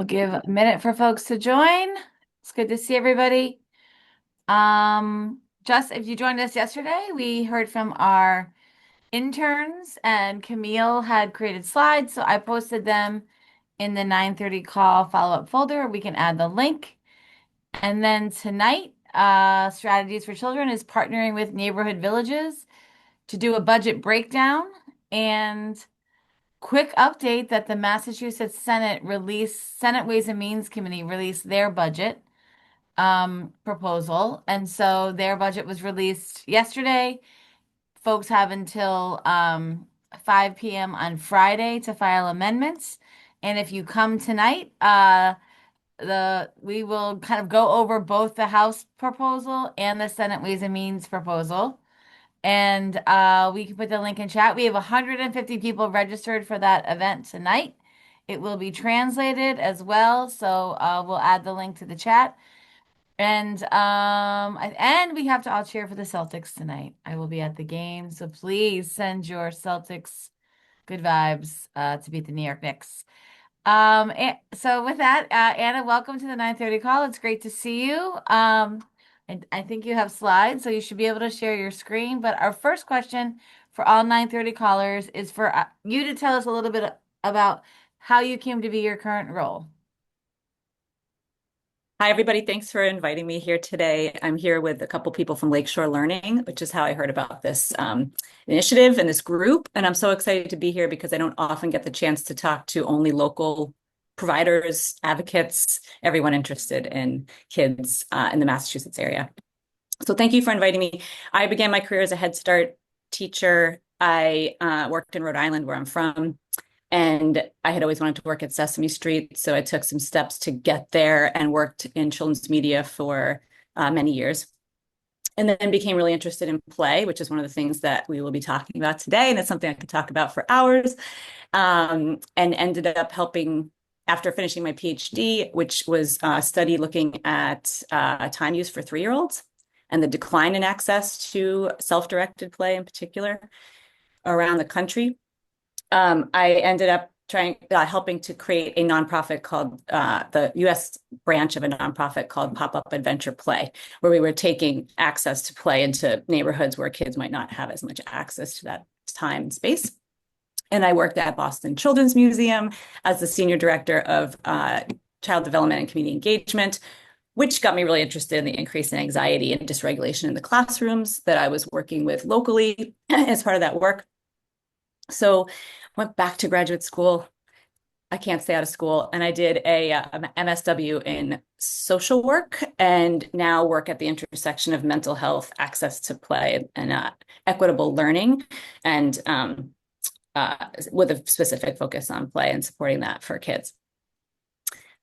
We'll give a minute for folks to join. It's good to see everybody. Just if you joined us yesterday, we heard from our interns and Camille had created slides, so I posted them in the 9:30 call follow-up folder. We can add the link. And then tonight, Strategies for Children is partnering with neighborhood villages to do a budget breakdown. And quick update that the Massachusetts Senate Ways and Means Committee released their budget proposal. And so their budget was released yesterday. Folks have until 5 p.m. on Friday to file amendments. And if you come tonight, we will kind of go over both the House proposal and the Senate Ways and Means proposal. And we can put the link in chat. We have 150 people registered for that event tonight. It will be translated as well, so we'll add the link to the chat. And we have to all cheer for the Celtics tonight. I will be at the game, so please send your Celtics good vibes to beat the New York Knicks. So with that, Anna, welcome to the 9:30 call. It's great to see you. And I think you have slides, so you should be able to share your screen. But our first question for all 9:30 callers is for you to tell us a little bit about how you came to be your current role. Hi, everybody. Thanks for inviting me here today. I'm here with a couple people from Lakeshore Learning, which is how I heard about this initiative and this group. And I'm so excited to be here because I don't often get the chance to talk to only local providers, advocates, everyone interested in kids in the Massachusetts area. So thank you for inviting me. I began my career as a Head Start teacher. I worked in Rhode Island, where I'm from. And I had always wanted to work at Sesame Street, so I took some steps to get there and worked in children's media for many years. And then became really interested in play, which is one of the things that we will be talking about today. And it's something I could talk about for hours. And ended up helping after finishing my PhD, which was a study looking at time use for 3-year-olds and the decline in access to self-directed play in particular around the country. I ended up helping to create a nonprofit called the U.S. branch of a nonprofit called Pop-Up Adventure Play, where we were taking access to play into neighborhoods where kids might not have as much access to that time and space. And I worked at Boston Children's Museum as the senior director of child development and community engagement, which got me really interested in the increase in anxiety and dysregulation in the classrooms that I was working with locally as part of that work. So went back to graduate school. I can't stay out of school. And I did a MSW in social work and now work at the intersection of mental health, access to play, and equitable learning, and with a specific focus on play and supporting that for kids.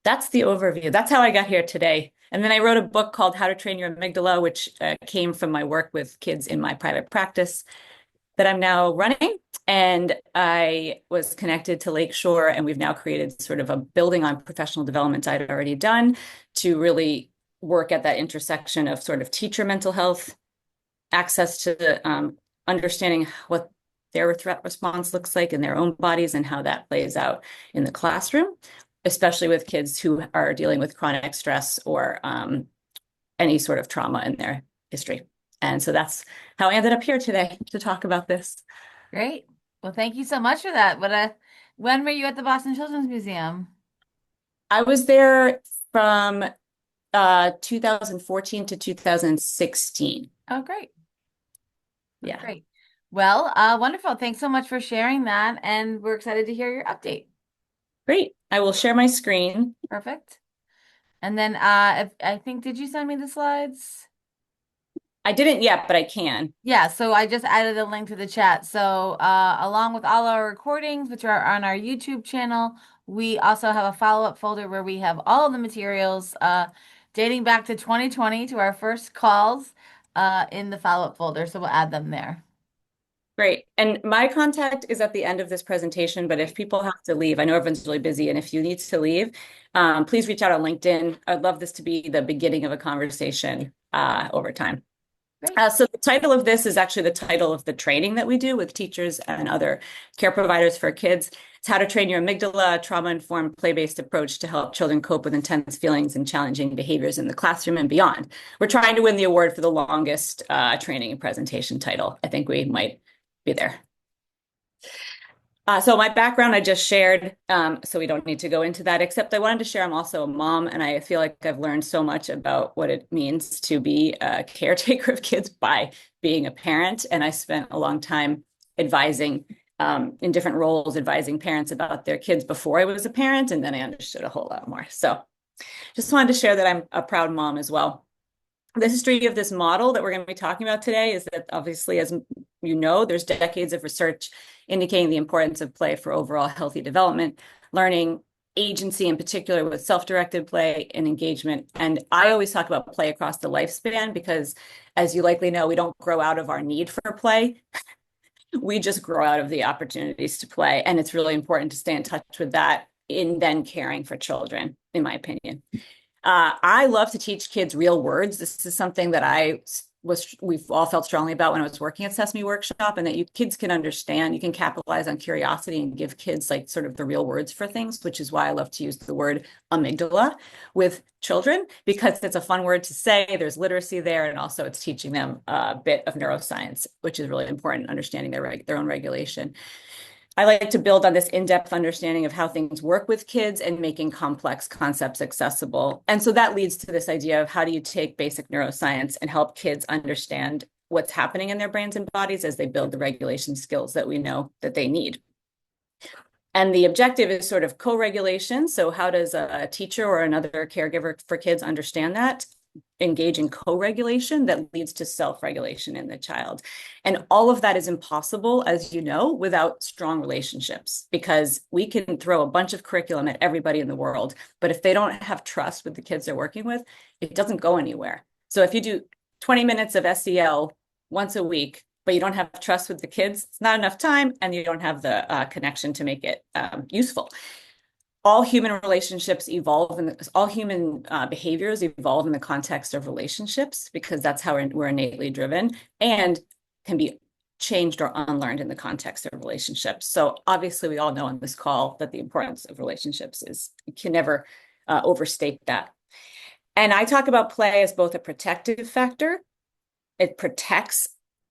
That's the overview. That's how I got here today. And then I wrote a book called How to Train Your Amygdala, which came from my work with kids in my private practice that I'm now running. And I was connected to Lakeshore, and we've now created sort of a building on professional development I'd already done to really work at that intersection of sort of teacher mental health, access to understanding what their threat response looks like in their own bodies and how that plays out in the classroom, especially with kids who are dealing with chronic stress or any sort of trauma in their history. And so that's how I ended up here today to talk about this. Great. Well, thank you so much for that. When were you at the Boston Children's Museum? I was there from 2014 to 2016. Oh, great. Yeah. Great. Well, wonderful. Thanks so much for sharing that. And we're excited to hear your update. Great. I will share my screen. Perfect. And then did you send me the slides? I didn't yet, but I can. Yeah, so I just added a link to the chat. So along with all our recordings, which are on our YouTube channel, we also have a follow-up folder where we have all of the materials dating back to 2020 to our first calls in the follow-up folder. So we'll add them there. Great. And my contact is at the end of this presentation, but if people have to leave, I know everyone's really busy, and if you need to leave, please reach out on LinkedIn. I'd love this to be the beginning of a conversation over time. Great. So the title of this is actually the title of the training that we do with teachers and other care providers for kids. It's how to train your amygdala, a trauma-informed, play-based approach to help children cope with intense feelings and challenging behaviors in the classroom and beyond. We're trying to win the award for the longest training and presentation title. I think we might be there. So my background I just shared, so we don't need to go into that, except I wanted to share I'm also a mom, and I feel like I've learned so much about what it means to be a caretaker of kids by being a parent. And I spent a long time advising in different roles, advising parents about their kids before I was a parent, and then I understood a whole lot more. So just wanted to share that I'm a proud mom as well. The history of this model that we're going to be talking about today is that obviously, as you know, there's decades of research indicating the importance of play for overall healthy development, learning, agency in particular with self-directed play and engagement. And I always talk about play across the lifespan because, as you likely know, we don't grow out of our need for play. We just grow out of the opportunities to play. And it's really important to stay in touch with that in then caring for children, in my opinion. I love to teach kids real words. This is something that we've all felt strongly about when I was working at Sesame Workshop, and that you kids can understand. You can capitalize on curiosity and give kids like sort of the real words for things, which is why I love to use the word amygdala with children, because it's a fun word to say. There's literacy there, and also it's teaching them a bit of neuroscience, which is really important, understanding their own regulation. I like to build on this in-depth understanding of how things work with kids and making complex concepts accessible. And so that leads to this idea of how do you take basic neuroscience and help kids understand what's happening in their brains and bodies as they build the regulation skills that we know that they need. And the objective is sort of co-regulation. So how does a teacher or another caregiver for kids understand that? Engage in co-regulation that leads to self-regulation in the child. And all of that is impossible, as you know, without strong relationships, because we can throw a bunch of curriculum at everybody in the world, but if they don't have trust with the kids they're working with, it doesn't go anywhere. So if you do 20 minutes of SEL once a week, but you don't have trust with the kids, it's not enough time, and you don't have the connection to make it useful. All human relationships evolve, and all human behaviors evolve in the context of relationships, because that's how we're innately driven, and can be changed or unlearned in the context of relationships. So obviously we all know on this call that the importance of relationships is, you can never overstate that. And I talk about play as both a protective factor. It protects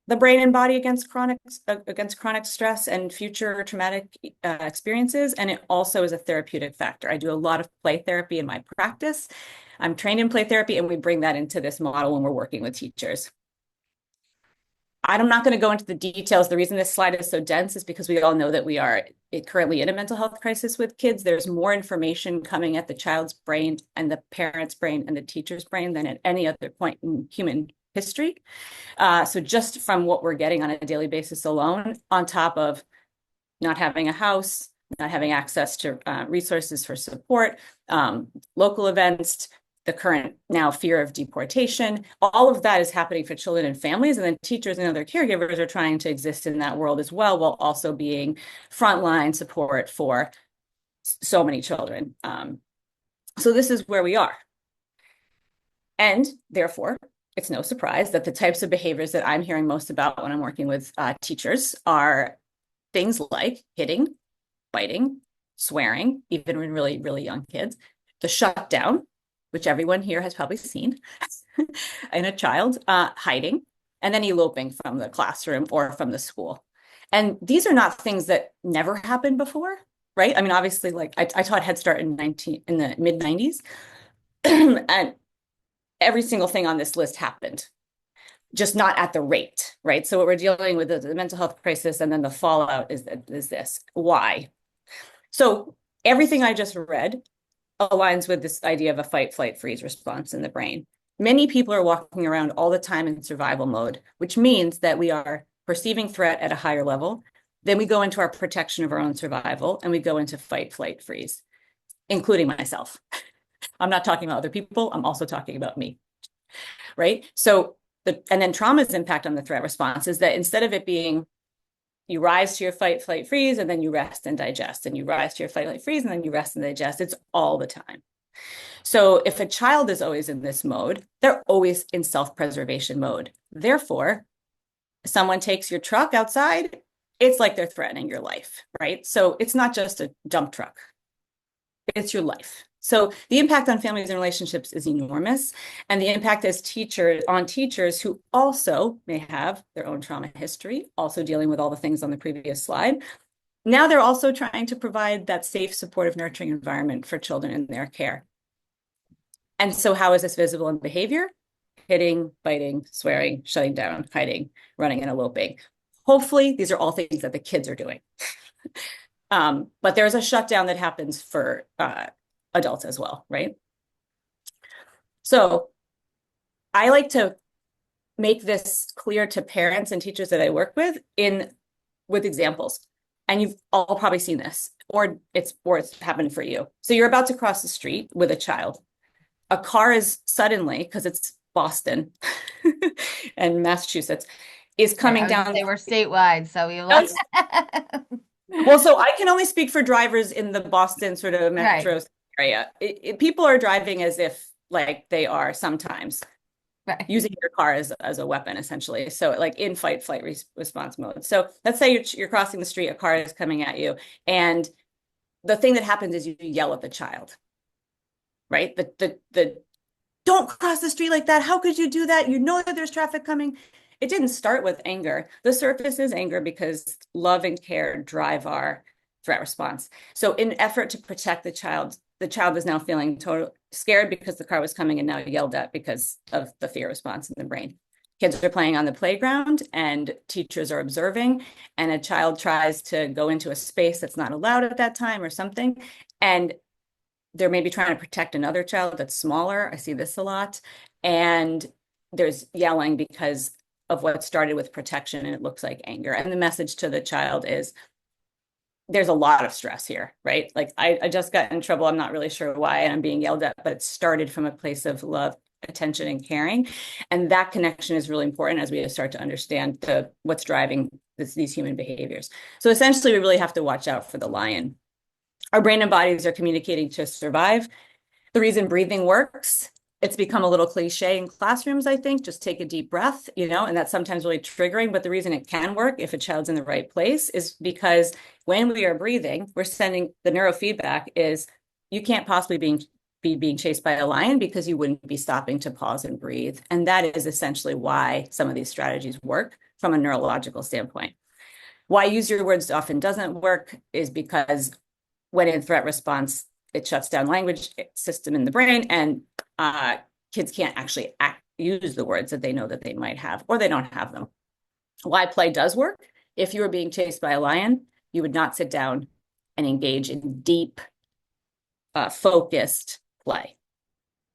the brain and body against chronic stress and future traumatic experiences. And it also is a therapeutic factor. I do a lot of play therapy in my practice. I'm trained in play therapy, and we bring that into this model when we're working with teachers. I'm not going to go into the details. The reason this slide is so dense is because we all know that we are currently in a mental health crisis with kids. There's more information coming at the child's brain and the parent's brain and the teacher's brain than at any other point in human history. So just from what we're getting on a daily basis alone, on top of not having a house, not having access to resources for support, local events, the current now fear of deportation, all of that is happening for children and families. And then teachers and other caregivers are trying to exist in that world as well, while also being frontline support for so many children. So this is where we are. And therefore, it's no surprise that the types of behaviors that I'm hearing most about when I'm working with teachers are things like hitting, biting, swearing, even when really, really young kids, the shutdown, which everyone here has probably seen in a child, hiding, and then eloping from the classroom or from the school. And these are not things that never happened before, right? I mean, obviously, like I taught Head Start in the mid 90s, and every single thing on this list happened, just not at the rate, right? So what we're dealing with is the mental health crisis, and then the fallout is this. Why? So everything I just read aligns with this idea of a fight, flight, freeze response in the brain. Many people are walking around all the time in survival mode, which means that we are perceiving threat at a higher level. Then we go into our protection of our own survival, and we go into fight, flight, freeze, including myself. I'm not talking about other people. I'm also talking about me, right? So, and then trauma's impact on the threat response is that instead of it being you rise to your fight, flight, freeze, and then you rest and digest, and you rise to your fight, flight, freeze, and then you rest and digest. It's all the time. So if a child is always in this mode, they're always in self-preservation mode. Therefore, someone takes your truck outside, it's like they're threatening your life, right? So it's not just a dump truck, it's your life. So the impact on families and relationships is enormous. And the impact as teachers on teachers who also may have their own trauma history, also dealing with all the things on the previous slide. Now they're also trying to provide that safe, supportive, nurturing environment for children in their care. And so how is this visible in behavior? Hitting, biting, swearing, shutting down, hiding, running, and eloping. Hopefully, these are all things that the kids are doing. But there's a shutdown that happens for adults as well, right? So I like to make this clear to parents and teachers that I work with examples. And you've all probably seen this, or it's happened for you. So you're about to cross the street with a child. A car is suddenly, because it's Boston and Massachusetts, is Right, coming I was gonna down. say we're statewide, so we love. Yes. Well, so I can only speak for drivers in the Boston sort of Right, metro area. People are driving as if like they are sometimes right. using your car as a weapon, essentially. So like in flight response mode. So let's say you're crossing the street, a car is coming at you, and the thing that happens is you yell at the child, right? The don't cross the street like that. How could you do that? You know that there's traffic coming. It didn't start with anger. The surface is anger because love and care drive our threat response. So in effort to protect the child is now feeling totally scared because the car was coming and now yelled at because of the fear response in the brain. Kids are playing on the playground and teachers are observing, and a child tries to go into a space that's not allowed at that time or something. And they're maybe trying to protect another child that's smaller. I see this a lot. And there's yelling because of what started with protection and it looks like anger. And the message to the child is there's a lot of stress here, right? Like I just got in trouble. I'm not really sure why, and I'm being yelled at, but it started from a place of love, attention, and caring. And that connection is really important as we start to understand what's driving these human behaviors. So essentially, we really have to watch out for the lion. Our brain and bodies are communicating to survive. The reason breathing works, it's become a little cliche in classrooms, I think. Just take a deep breath, and that's sometimes really triggering. But the reason it can work if a child's in the right place is because when we are breathing, we're sending the neurofeedback is you can't possibly be being chased by a lion because you wouldn't be stopping to pause and breathe. And that is essentially why some of these strategies work from a neurological standpoint. Why use your words often doesn't work is because when in threat response, it shuts down language system in the brain, and kids can't actually use the words that they know that they might have, or they don't have them. Why play does work? If you were being chased by a lion, you would not sit down and engage in deep, focused play.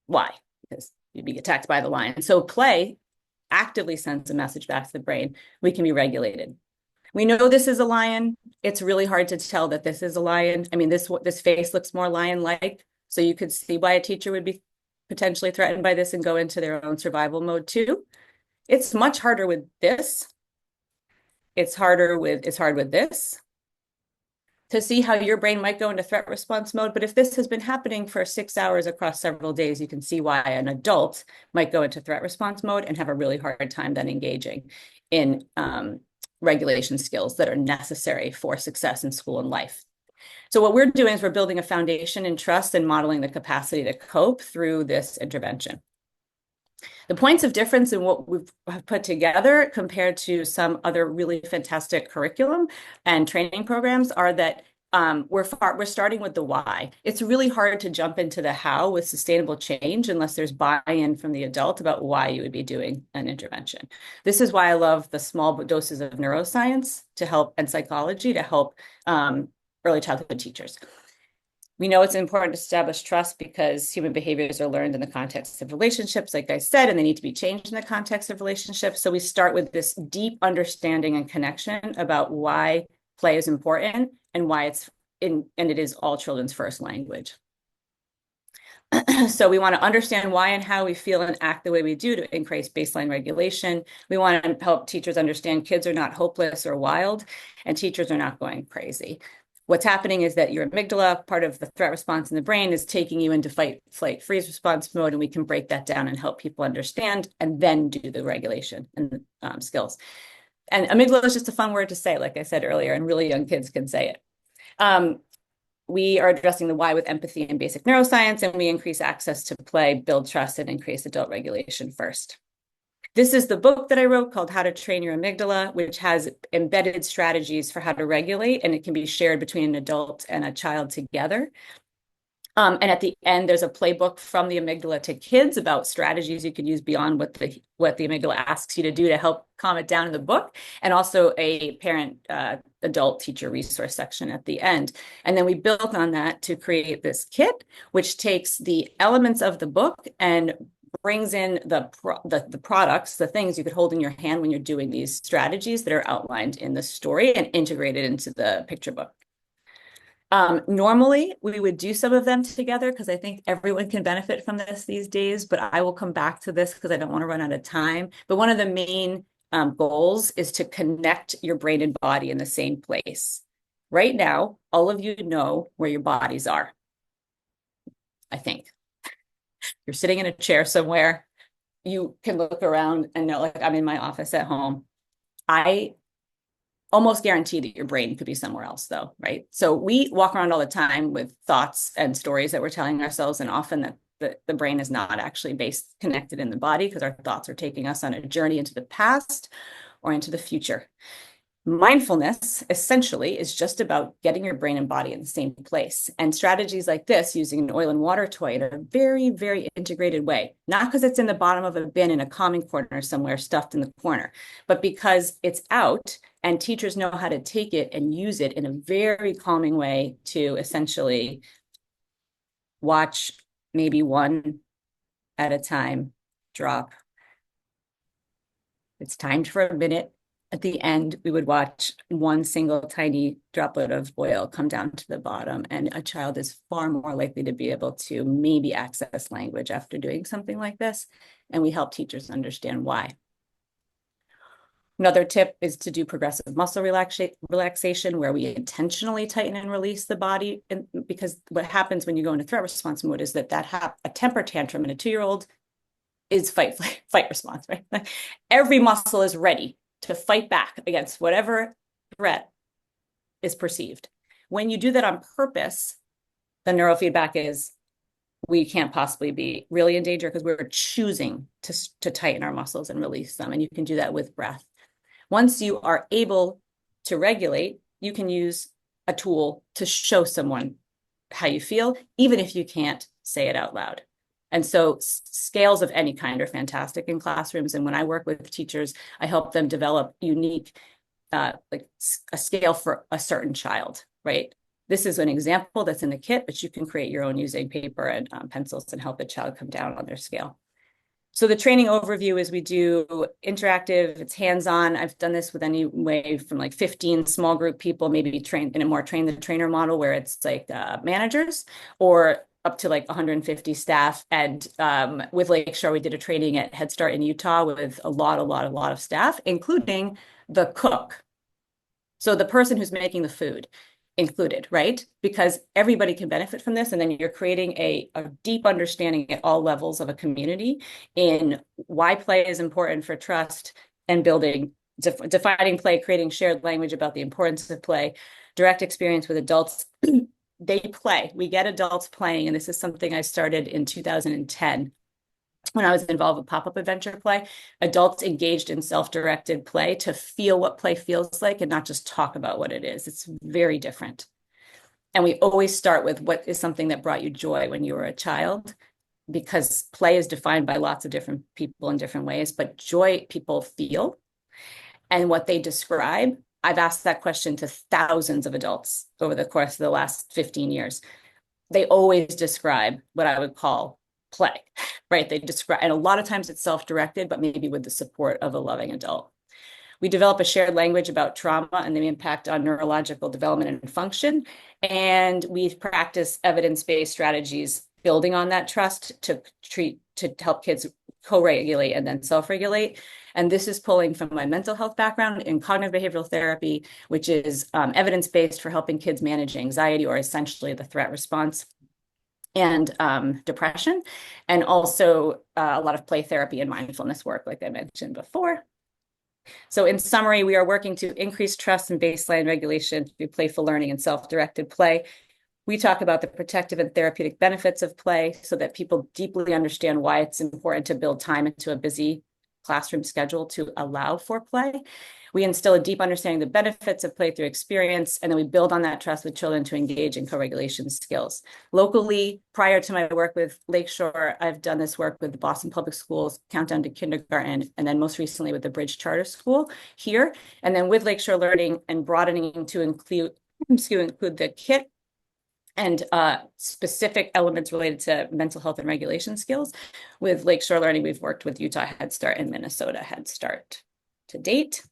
Why? Because you'd be attacked by the lion. So play actively sends a message back to the brain. We can be regulated. We know this is a lion. It's really hard to tell that this is a lion. I mean, this face looks more lion-like, so you could see why a teacher would be potentially threatened by this and go into their own survival mode too. It's much harder with this. It's hard with this to see how your brain might go into threat response mode. But if this has been happening for 6 hours across several days, you can see why an adult might go into threat response mode and have a really hard time then engaging in regulation skills that are necessary for success in school and life. So what we're doing is we're building a foundation in trust and modeling the capacity to cope through this intervention. The points of difference in what we've put together compared to some other really fantastic curriculum and training programs are that we're starting with the why. It's really hard to jump into the how with sustainable change unless there's buy-in from the adult about why you would be doing an intervention. This is why I love the small doses of neuroscience to help and psychology to help early childhood teachers. We know it's important to establish trust because human behaviors are learned in the context of relationships, like I said, and they need to be changed in the context of relationships. So we start with this deep understanding and connection about why play is important and why and it is all children's first language. So we want to understand why and how we feel and act the way we do to increase baseline regulation. We want to help teachers understand kids are not hopeless or wild, and teachers are not going crazy. What's happening is that your amygdala, part of the threat response in the brain, is taking you into fight, flight, freeze response mode, and we can break that down and help people understand and then do the regulation and skills. And amygdala is just a fun word to say, like I said earlier, and really young kids can say it. We are addressing the why with empathy and basic neuroscience, and we increase access to play, build trust, and increase adult regulation first. This is the book that I wrote called How to Train Your Amygdala, which has embedded strategies for how to regulate, and it can be shared between an adult and a child together. And at the end, there's a playbook from the amygdala to kids about strategies you can use beyond what the amygdala asks you to do to help calm it down in the book, and also a parent adult teacher resource section at the end. And then we built on that to create this kit, which takes the elements of the book and brings in the products, the things you could hold in your hand when you're doing these strategies that are outlined in the story and integrated into the picture book. Normally, we would do some of them together because I think everyone can benefit from this these days, but I will come back to this because I don't want to run out of time. But one of the main goals is to connect your brain and body in the same place. Right now, all of you know where your bodies are, I think. You're sitting in a chair somewhere. You can look around and know, like, I'm in my office at home. I almost guarantee that your brain could be somewhere else, though, right? So we walk around all the time with thoughts and stories that we're telling ourselves, and often the brain is not actually connected in the body because our thoughts are taking us on a journey into the past or into the future. Mindfulness essentially is just about getting your brain and body in the same place. And strategies like this, using an oil and water toy in a very, very integrated way, not because it's in the bottom of a bin in a calming corner somewhere stuffed in the corner, but because it's out and teachers know how to take it and use it in a very calming way to essentially watch maybe one at a time drop. It's timed for a minute. At the end, we would watch one single tiny droplet of oil come down to the bottom, and a child is far more likely to be able to maybe access language after doing something like this, and we help teachers understand why. Another tip is to do progressive muscle relaxation, where we intentionally tighten and release the body, because what happens when you go into threat response mode is that a temper tantrum in a 2-year-old is fight response, right? Every muscle is ready to fight back against whatever threat is perceived. When you do that on purpose, the neurofeedback is we can't possibly be really in danger because we're choosing to tighten our muscles and release them. And you can do that with breath. Once you are able to regulate, you can use a tool to show someone how you feel, even if you can't say it out loud. And so scales of any kind are fantastic in classrooms. And when I work with teachers, I help them develop unique, like a scale for a certain child, right? This is an example that's in the kit, but you can create your own using paper and pencils and help a child come down on their scale. So the training overview is we do interactive, it's hands-on. I've done this with anyway from like 15 small group people, maybe trained in a more train the trainer model where it's like managers, or up to like 150 staff. And with Lakeshore, we did a training at Head Start in Utah with a lot of staff, including the cook. So the person who's making the food included, right? Because everybody can benefit from this. And then you're creating a deep understanding at all levels of a community in why play is important for trust and building, defining play, creating shared language about the importance of play, direct experience with adults. They play. We get adults playing. And this is something I started in 2010 when I was involved with pop-up adventure play. Adults engaged in self-directed play to feel what play feels like and not just talk about what it is. It's very different. And we always start with what is something that brought you joy when you were a child, because play is defined by lots of different people in different ways, but joy people feel and what they describe. I've asked that question to thousands of adults over the course of the last 15 years. They always describe what I would call play, right? They describe, and a lot of times it's self-directed, but maybe with the support of a loving adult. We develop a shared language about trauma and the impact on neurological development and function. And we practice evidence-based strategies building on that trust to help kids co-regulate and then self-regulate. And this is pulling from my mental health background in cognitive behavioral therapy, which is evidence-based for helping kids manage anxiety, or essentially the threat response, and depression, and also a lot of play therapy and mindfulness work, like I mentioned before. So in summary, we are working to increase trust and baseline regulation through playful learning and self-directed play. We talk about the protective and therapeutic benefits of play so that people deeply understand why it's important to build time into a busy classroom schedule to allow for play. We instill a deep understanding of the benefits of play through experience, and then we build on that trust with children to engage in co-regulation skills. Locally, prior to my work with Lakeshore, I've done this work with the Boston Public Schools, Countdown to Kindergarten, and then most recently with the Bridge Charter School here. And then with Lakeshore Learning and broadening to include the KIT and specific elements related to mental health and regulation skills. With Lakeshore Learning, we've worked with Utah Head Start and Minnesota Head Start to date.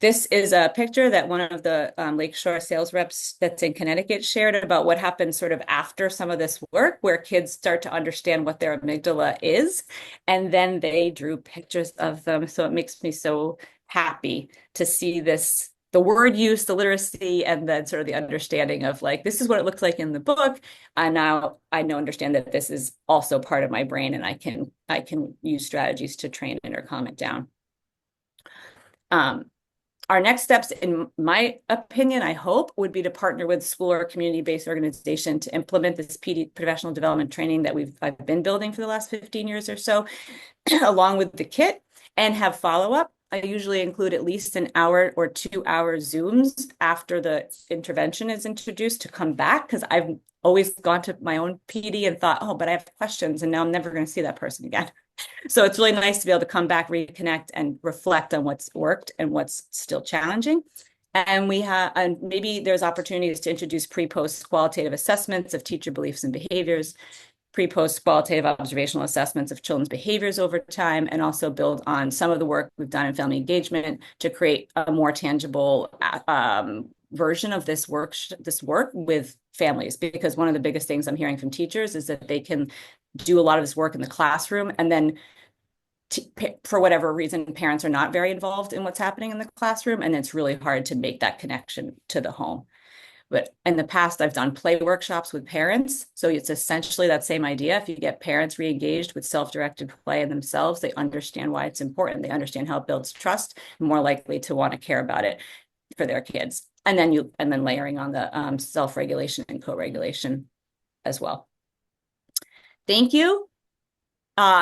This is a picture that one of the Lakeshore sales reps that's in Connecticut shared about what happens sort of after some of this work, where kids start to understand what their amygdala is, and then they drew pictures of them. So it makes me so happy to see this, the word use, the literacy, and then sort of the understanding of like, this is what it looks like in the book. And now I know, understand that this is also part of my brain, and I can use strategies to train it or calm it down. Our next steps, in my opinion, I hope, would be to partner with school or community-based organization to implement this PD professional development training that I've been building for the last 15 years or so, along with the kit, and have follow-up. I usually include at least an hour or 2 hour Zooms after the intervention is introduced to come back, because I've always gone to my own PD and thought, oh, but I have questions, and now I'm never going to see that person again. So it's really nice to be able to come back, reconnect, and reflect on what's worked and what's still challenging. And maybe there's opportunities to introduce pre-post qualitative assessments of teacher beliefs and behaviors, pre-post qualitative observational assessments of children's behaviors over time, and also build on some of the work we've done in family engagement to create a more tangible version of this work with families. Because one of the biggest things I'm hearing from teachers is that they can do a lot of this work in the classroom, and then for whatever reason, parents are not very involved in what's happening in the classroom, and it's really hard to make that connection to the home. But in the past, I've done play workshops with parents. So it's essentially that same idea. If you get parents re-engaged with self-directed play in themselves, they understand why it's important. They understand how it builds trust, more likely to want to care about it for their kids. And then layering on the self-regulation and co-regulation as well. Thank you.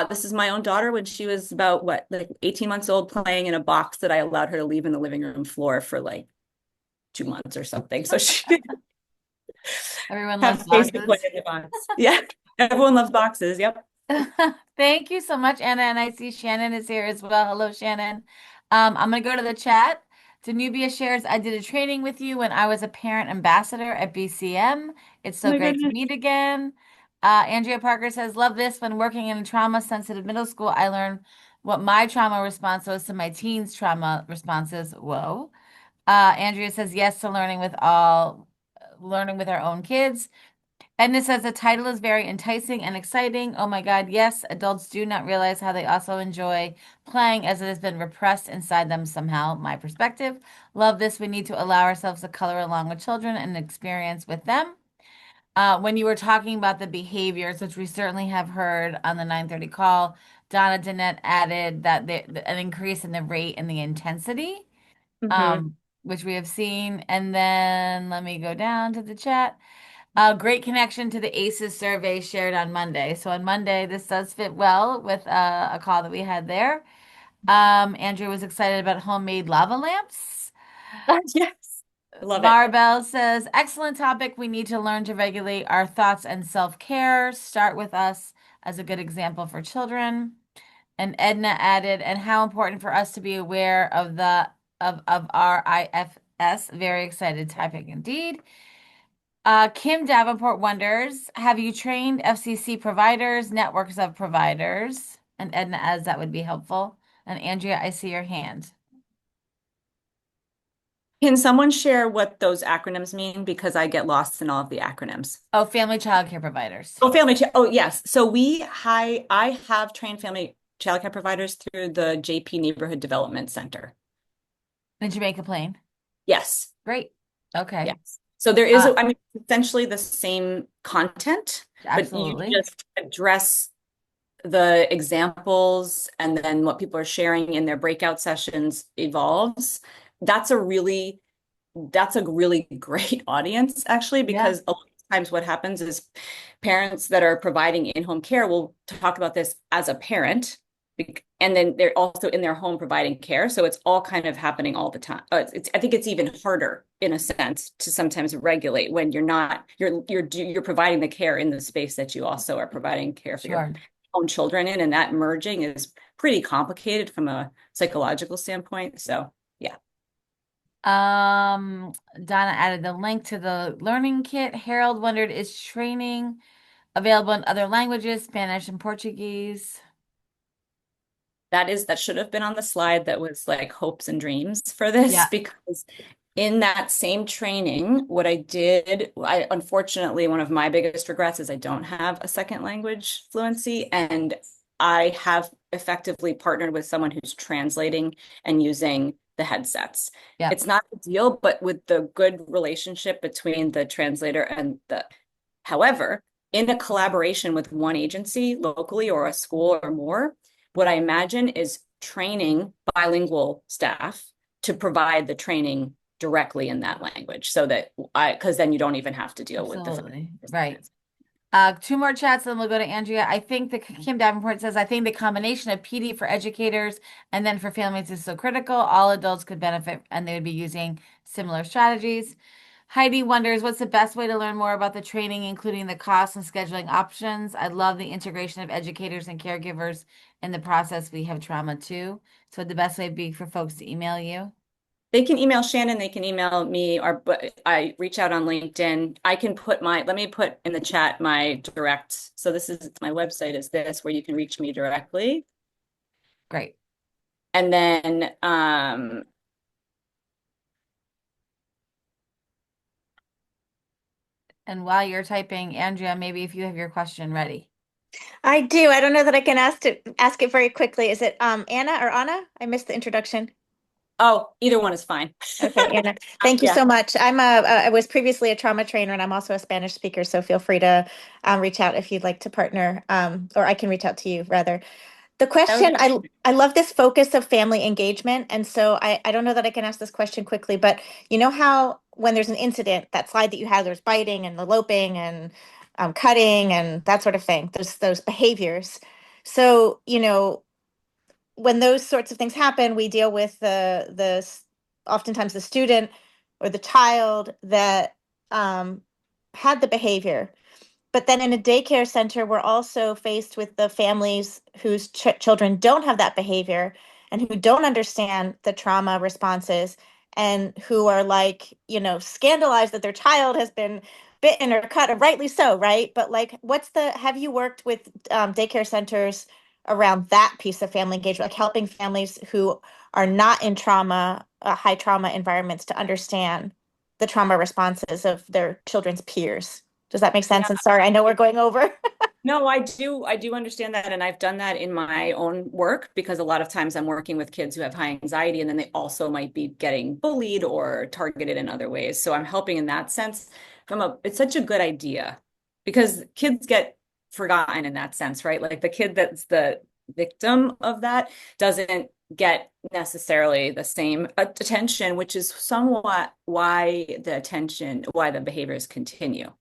This is my own daughter when she was about, like 18 months old, playing in a box that I allowed her to leave in the living room floor for like 2 months or something. So she Everyone have loves space to play boxes. in the box. Yeah, everyone loves boxes. Yep. Thank you so much, Anna. And I see Shannon is here as well. Hello, Shannon. I'm going to go to the chat. Danubia shares, I did a training with you when I was a parent ambassador at BCM. It's Oh so my great to goodness. meet again. Andrea Parker says, love this. When working in a trauma-sensitive middle school, I learned what my trauma response was to my teens' trauma responses. Whoa. Andrea says, yes to learning with our own kids. Edna says the title is very enticing and exciting. Oh my God, yes, adults do not realize how they also enjoy playing as it has been repressed inside them somehow. My perspective. Love this. We need to allow ourselves to color along with children and experience with them. When you were talking about the behaviors, which we certainly have heard on the 9:30 call, Donna Danette added that an increase in the rate and the intensity, Mm-hmm. which we have seen. And then let me go down to the chat. Great connection to the ACEs survey shared on Monday. So on Monday, this does fit well with a call that we had there. Andrew was excited about homemade lava lamps. Yes, I love it. Maribel says, excellent topic. We need to learn to regulate our thoughts and self-care. Start with us as a good example for children. And Edna added, and how important for us to be aware of of our IFS. Very excited topic indeed. Kim Davenport wonders, have you trained FCC providers, networks of providers? And Edna adds that would be helpful. And Andrea, I see your hand. Can someone share what those acronyms mean? Because I get lost in all of the acronyms. Oh, family child care providers. Oh, family. Oh, yes. So I have trained family childcare providers through the JP Neighborhood Development Center. In Jamaica Plain. Yes. Great. Okay. Yes. So there is, Uh, I mean, essentially the same content, but you Absolutely. just address the examples and then what people are sharing in their breakout sessions evolves. That's a really that's a really great audience, actually, Yeah, because a lot of times what happens is parents that are providing in-home care will talk about this as a parent, and then they're also in their home providing care. So it's all kind of happening all the time. I think it's even harder in a sense to sometimes regulate when you're not you're providing the care in the space that you also are providing care for your sure. own children in, and that merging is pretty complicated from a psychological standpoint. So yeah. Donna added the link to the learning kit. Harold wondered, is training available in other languages, Spanish and Portuguese? That should have been on the slide that was like hopes and dreams for this Yeah, because in that same training, what I did, I unfortunately, one of my biggest regrets is I don't have a second language fluency, and I have effectively partnered with someone who's translating and using the headsets. yeah, It's not a deal, but with the good relationship between the translator and the however, in a collaboration with one agency locally or a school or more, what I imagine is training bilingual staff to provide the training directly in that language so that because then you don't even have to deal with the absolutely. Right. translation. Two more chats, then we'll go to Andrea. I think the Kim Davenport says, I think the combination of PD for educators and then for families is so critical. All adults could benefit and they would be using similar strategies. Heidi wonders, what's the best way to learn more about the training, including the costs and scheduling options? I love the integration of educators and caregivers in the process. We have trauma too. So the best way would be for folks to email you. They can email Shannon, they can email me, or but I reach out on LinkedIn. I can put let me put in the chat my direct. So this is my website is this where you can reach me directly. Great. And then And while you're typing, Andrea, maybe if you have your question ready. I do. I don't know that I can ask it very quickly. Is it Anna or Anna? I missed the introduction. oh, either one is fine. Okay, Anna. Thank you Yeah. so much. I was previously a trauma trainer and I'm also a Spanish speaker, so feel free to reach out if you'd like to partner, or I can reach out to you rather. The That would question, be I love this focus of family engagement. And so I don't know that I can ask this question quickly, but you know how when there's an incident, that slide that you had, there's biting and eloping and cutting and that sort of thing, those behaviors. So, when those sorts of things happen, we deal with oftentimes the student or the child that um, had the behavior. But then in a daycare center, we're also faced with the families whose children don't have that behavior and who don't understand the trauma responses and who are like, scandalized that their child has been bitten or cut, or rightly so, right? But like, have you worked with daycare centers around that piece of family engagement, like helping families who are not in high trauma environments to understand the trauma responses of their children's peers? Does that make sense? And sorry, I know we're going over. No, I do understand that. And I've done that in my own work because a lot of times I'm working with kids who have high anxiety and then they also might be getting bullied or targeted in other ways. So I'm helping in that sense it's such a good idea because kids get forgotten in that sense, right? Like the kid that's the victim of that doesn't get necessarily the same attention, which is somewhat why the behaviors continue.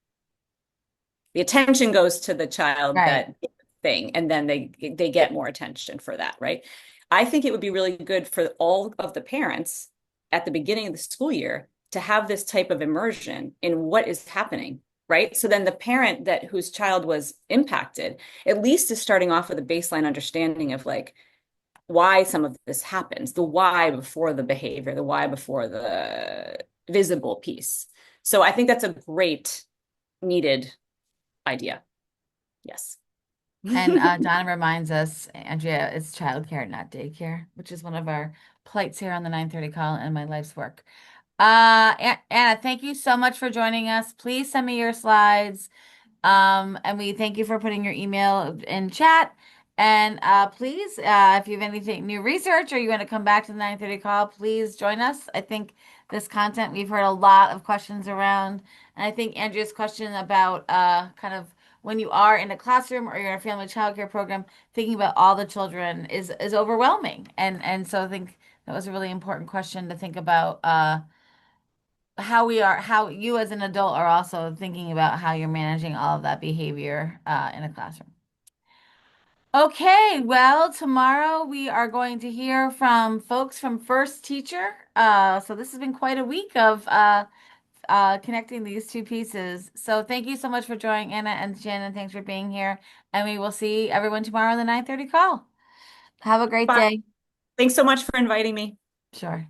The attention goes to the child Right. that thing, and then they get more attention for that, right? I think it would be really good for all of the parents at the beginning of the school year to have this type of immersion in what is happening, right? So then the parent that whose child was impacted at least is starting off with a baseline understanding of like why some of this happens, the why before the behavior, the why before the visible piece. So I think that's a great needed idea. Yes. And Donna reminds us, Andrea, it's childcare, not daycare, which is one of our plights here on the 9:30 call and my life's work. Anna, thank you so much for joining us. Please send me your slides. And we thank you for putting your email in chat. And please, if you have anything new research or you want to come back to the 9:30 call, please join us. I think this content we've heard a lot of questions around, and I think Andrea's question about kind of when you are in a classroom or you're in a family childcare program, thinking about all the children is overwhelming. And so I think that was a really important question to think about how you as an adult are also thinking about how you're managing all of that behavior in a classroom. Okay, well, tomorrow we are going to hear from folks from First Teacher. So this has been quite a week of connecting these two pieces. So thank you so much for joining, Anna and Shannon. Thanks for being here. And we will see everyone tomorrow on the 9:30 call. Have a great Bye. day. Thanks so much for inviting me. Sure.